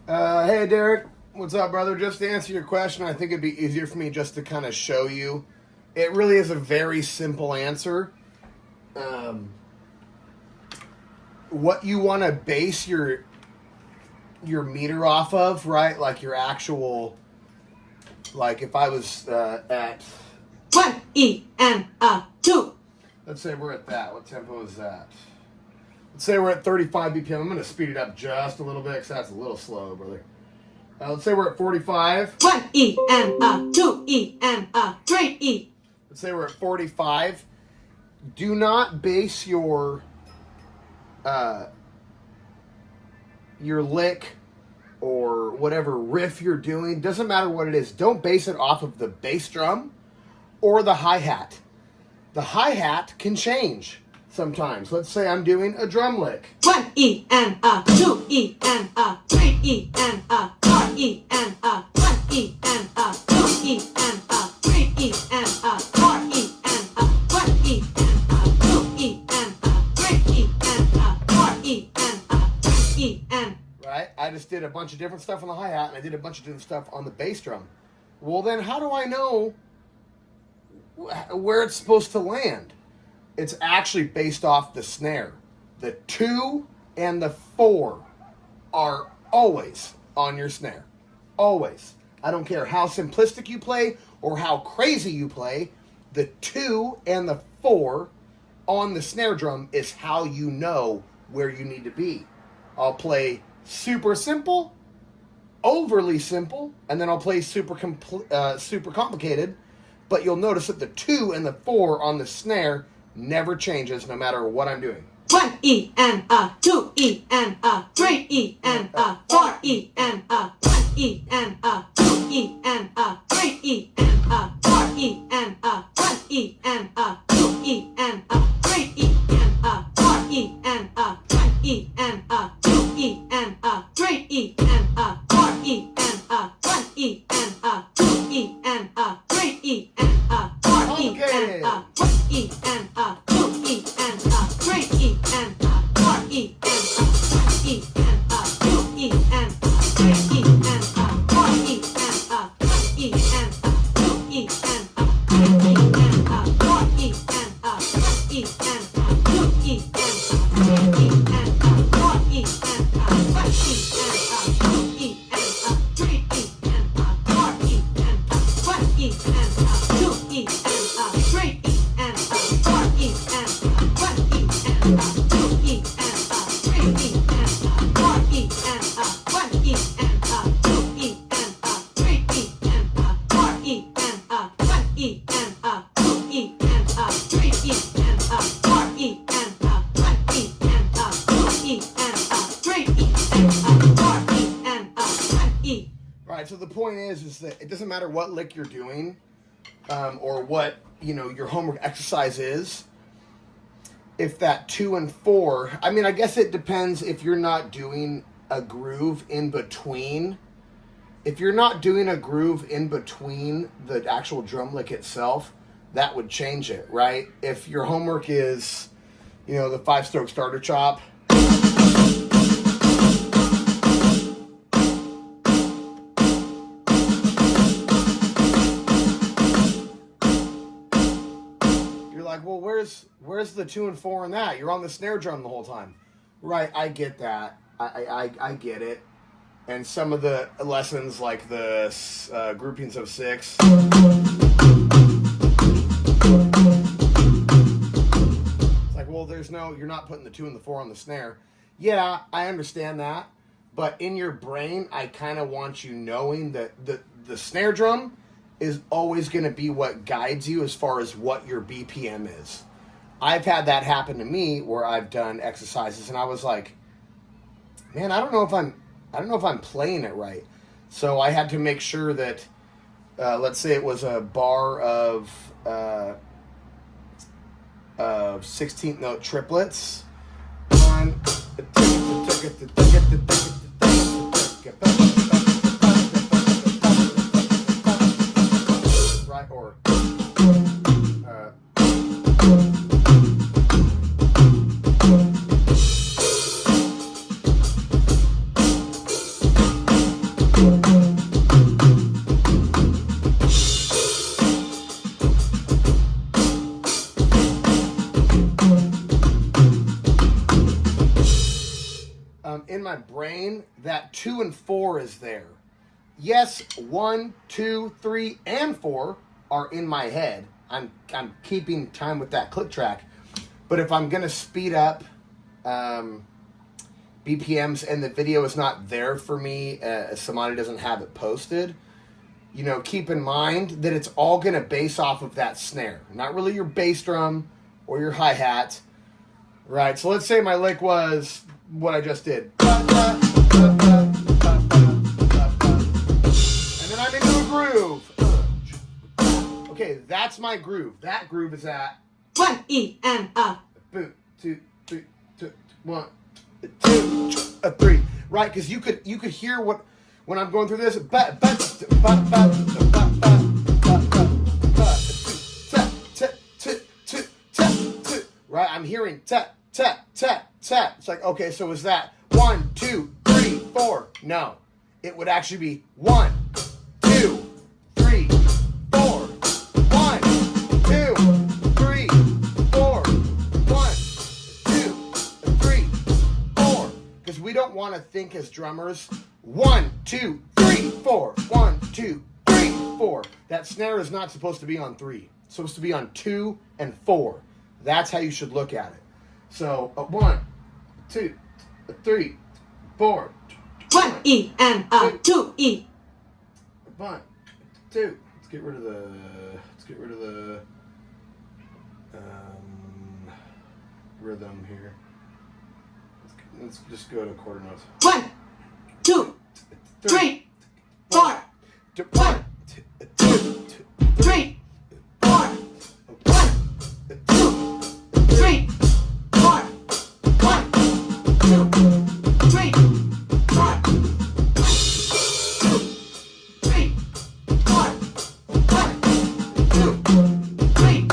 Hey Derrick, what's up, brother? Just to answer your question, I think it'd be easier for me just to kind of show you. It really is a very simple answer. Um, what you want to base your meter off of, right? Like your actual, like if I was at 1 E and 2. Let's say we're at that. What tempo is that? Let's say we're at 35 BPM. I'm going to speed it up just a little bit because that's a little slow, brother. Let's say we're at 45. 1 E and 2 E and 3 E. Let's say we're at 45. Do not base your lick or whatever riff you're doing. Doesn't matter what it is. Don't base it off of the bass drum or the hi-hat. The hi-hat can change sometimes. Let's say I'm doing a drum lick. 1 E and 2 E and 3 E and 4 E and 1 E and 2 E and 3 E and 4 E and 1 E and 2 E and 3 E and 4 E and 3 E and. Right? I just did a bunch of different stuff on the hi-hat and I did a bunch of different stuff on the bass drum. Well, then how do I know where it's supposed to land? It's actually based off the snare. The 2 and the 4 are always on your snare. Always. I don't care how simplistic you play or how crazy you play. The 2 and the 4 on the snare drum is how you know where you need to be. I'll play super simple, overly simple, and then I'll play super complicated. But you'll notice that the 2 and the 4 on the snare never changes no matter what I'm doing. 1 E and 2 E and 3 E and 4 E and 1 E and 2 E and 3 E and 4 E and 1 E and 2 E and 3 E and 4 E and 1 E and 2 E and 3 E and 4 E and 1 E and 2 E and 3 E and 4 E and 1 E and 2 E and 3 E and 4 E and 1 E and 2 E and 3 E and 4 E and 1 E and 2 E and 3 E and 4 E and 1 E and 2 E and 3 E and 4 E and 1 E and 2 E and 3 E and 4 E and 1 E and 2 E and 3 E and 4 E and 1 E and 2 E and 3 E and 4 E and 1 E and 2 E and 3 E and 4 E and 1 E and 2 E and 3 E and 4 E and 1 E and 2 E and 3 E and 4 E and 1 E. Right, so the point is that it doesn't matter what lick you're doing, or what, your homework exercise is. If that 2 and 4, I mean, I guess it depends if you're not doing a groove in between. If you're not doing a groove in between the actual drum lick itself, that would change it, right? If your homework is, the 5-stroke starter chop, like, well, where's the 2 and 4 in that? You're on the snare drum the whole time. Right, I get that. I get it. And some of the lessons, like the groupings of 6, it's like, well, you're not putting the 2 and the 4 on the snare. Yeah, I understand that. But in your brain, I kind of want you knowing that the snare drum is always going to be what guides you as far as what your BPM is. I've had that happen to me where I've done exercises and I was like, man, I don't know if I'm playing it right. So I had to make sure that, let's say it was a bar of 16th note triplets. Right, or my brain that 2 and 4 is there. Yes, 1, 2, 3, and 4 are in my head. I'm keeping time with that click track. But if I'm going to speed up BPMs and the video is not there for me, somebody doesn't have it posted, keep in mind that it's all going to base off of that snare. Not really your bass drum or your hi-hat. Right, so let's say my lick was what I just did. And then I'm into a groove. Okay, that's my groove. That groove is at 1 E and a. boom, 2, 3, 2, 1, 2, 3. Right, because you could hear when I'm going through this. Right, I'm hearing tap, tap, tap, tap. It's like, okay, so is that 1, 2, 3, 4? No, it would actually be 1, 2, 3, 4. 1, 2, 3, 4. 1, 2, 3, 4. Because we don't want to think as drummers. 1, 2, 3, 4. 1, 2, 3, 4. That snare is not supposed to be on 3. It's supposed to be on 2 and 4. That's how you should look at it. So 1, 2, 3, 4. 1 E and a. 2 E. 1, 2. Let's get rid of the rhythm here. Let's just go to quarter notes. 1, 2, 3, 4. 1, 2, 3, 4. 1, 2, 3, 4. 1, 2, 3, 4. 3, 4. 1, 2, 3,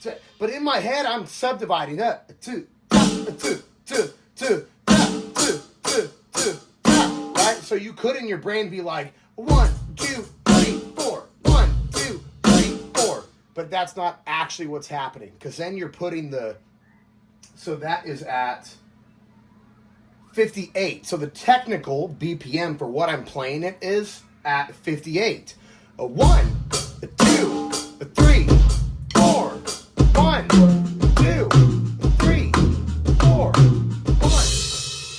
4. But in my head, I'm subdividing that. 2, 2, 2, 2, 2, 2, right? So you could in your brain be like 1, 2, 3, 4. 1, 2, 3, 4. But that's not actually what's happening, because then you're putting so that is at 58. So the technical BPM for what I'm playing it is at 58. 1, 2, 3, 4. 1, 2, 3, 4. 1,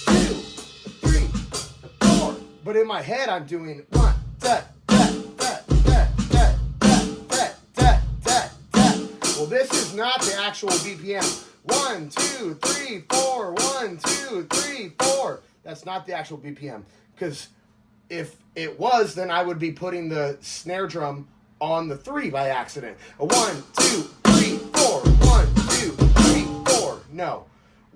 2, 3, 4. But in my head, I'm doing 1, da, da, da, da, da, da, da, da, da, da. Well, this is not the actual BPM. 1, 2, 3, 4. 1, 2, 3, 4. That's not the actual BPM. Because if it was, then I would be putting the snare drum on the 3 by accident. 1, 2, 3, 4. 1, 2, 3, 4. No.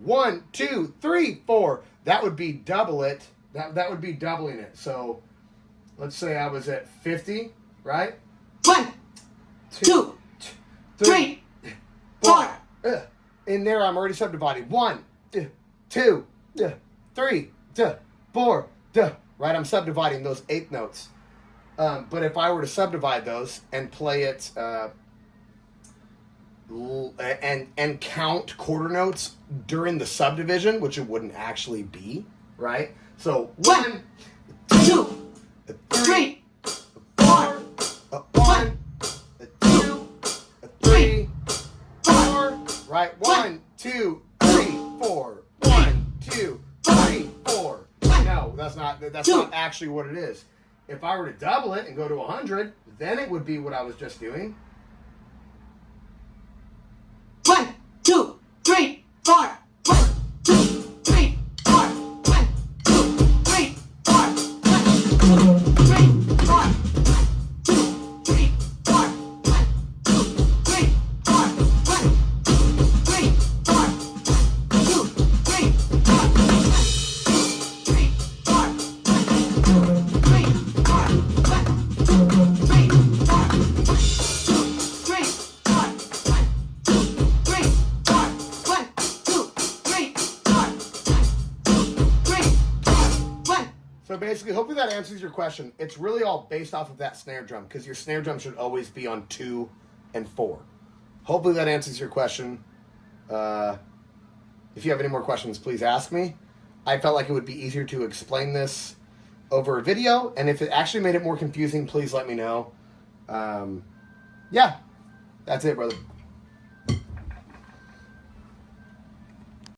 1, 2, 3, 4. That would be double it. That would be doubling it. So let's say I was at 50, right? 1, 2, 3, 4. In there, I'm already subdividing. 1, 2, 3, 4. Right? I'm subdividing those 8 notes. But if I were to subdivide those and play it and count quarter notes during the subdivision, which it wouldn't actually be, right? So 1, 2, 3, 4. 1, 2, 3, 4. Right? 1, 2, 3, 4. 1, 2, 3, 4. No, that's not actually what it is. If I were to double it and go to 100, then it would be what I was just doing. 1, 2, 3, 4. 1, 2, 3, 4. 1, 2, 3, 4. 1, 2, 3, 4. 2, 3, 4. 1, 2, 3, 4. 1, 2, 3, 4. 2, 3, 4. 1. So basically, hopefully that answers your question. It's really all based off of that snare drum, because your snare drum should always be on 2 and 4. Hopefully that answers your question. If you have any more questions, please ask me. I felt like it would be easier to explain this over a video, and if it actually made it more confusing, please let me know. Yeah, that's it, brother.